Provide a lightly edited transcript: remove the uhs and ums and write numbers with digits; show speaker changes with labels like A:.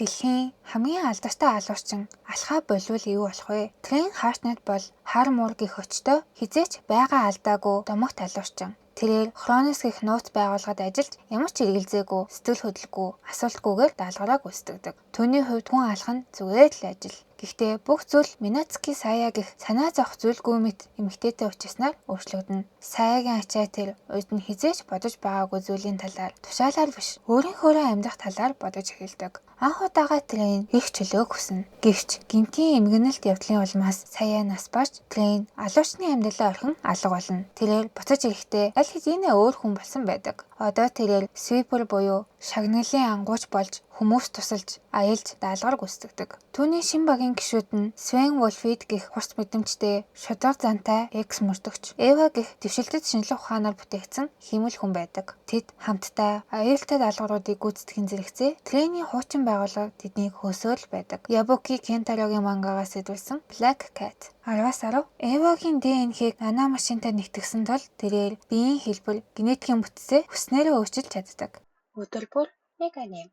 A: Дэлхийн хамгийн алдартай алуурчин алхаа болвол юу болох вэ? Трейн Хартнет бол хар муур гэх өчтөө хизээч байгаа алдаагүй домогт алуурчин. Тэрээр Хронос гэх нууц байгууллагад ажиллаж ямар ч эргэлзээгүй, сэтгэл хөдлөлгүй, асуултгүйгээр даалгавраа гүйцэтгэдэг. Түүний хувьд хүн алах нь зүгээр л ажил. Гэхдээ бүх зүйл Минацки Сая гэх санаа зовх зүйлгүй мэт эмэгтэйтэй уулзснаар өөрчлөгдөнө. Саягийн ачаа тэр үед нь хизээч бодож байгаагүй зүйлийн талаар тушаалаар биш, өөрийнхөөрөө амьдрах талаар бодож эхэлдэг. Анх удаага Трейн их чөлөөг хүснэ. Гэвч гэмтийн эмгэнэлт явдлын улмаас Сая нас барж Трейн алуучны амьдралаа орхин алга болно. Тэрээр буцаж ирэхдээ аль хэдийнэ өөр хүн болсон байдаг. Одоо тэрээр свипер буюу шагналын ангууч болж хүмүүс тусалж, аялж, даалгавар гүйцэтгэдэг. Түүний шин багийн гишүүд нь Свен Волфид гэх хурц мэдрэмжтэй, шудар зантай экс мөрдөгч, Эва гэх дэвшилтэт шинжлэх ухаанаар бүтээгдсэн хиймэл хүн байдаг. Тэд хамтдаа аюултай даалгавруудыг гүйцэтгэхийн зэрэгцээ Трейний хуучин байгууллага тэднийг хөөсөөл байдаг. Ябуки Кентарогийн мангагаас сэдвүүлсэн Black Cat 10-10 Эвагийн ДНХ-г нано машинтай нэгтгэсэн тул тэрээр биеийн хэлбэр, генетикийн бүтцээ хүснээрээ өөрчилж чаддаг.
B: Өдөр бүр нэг аним.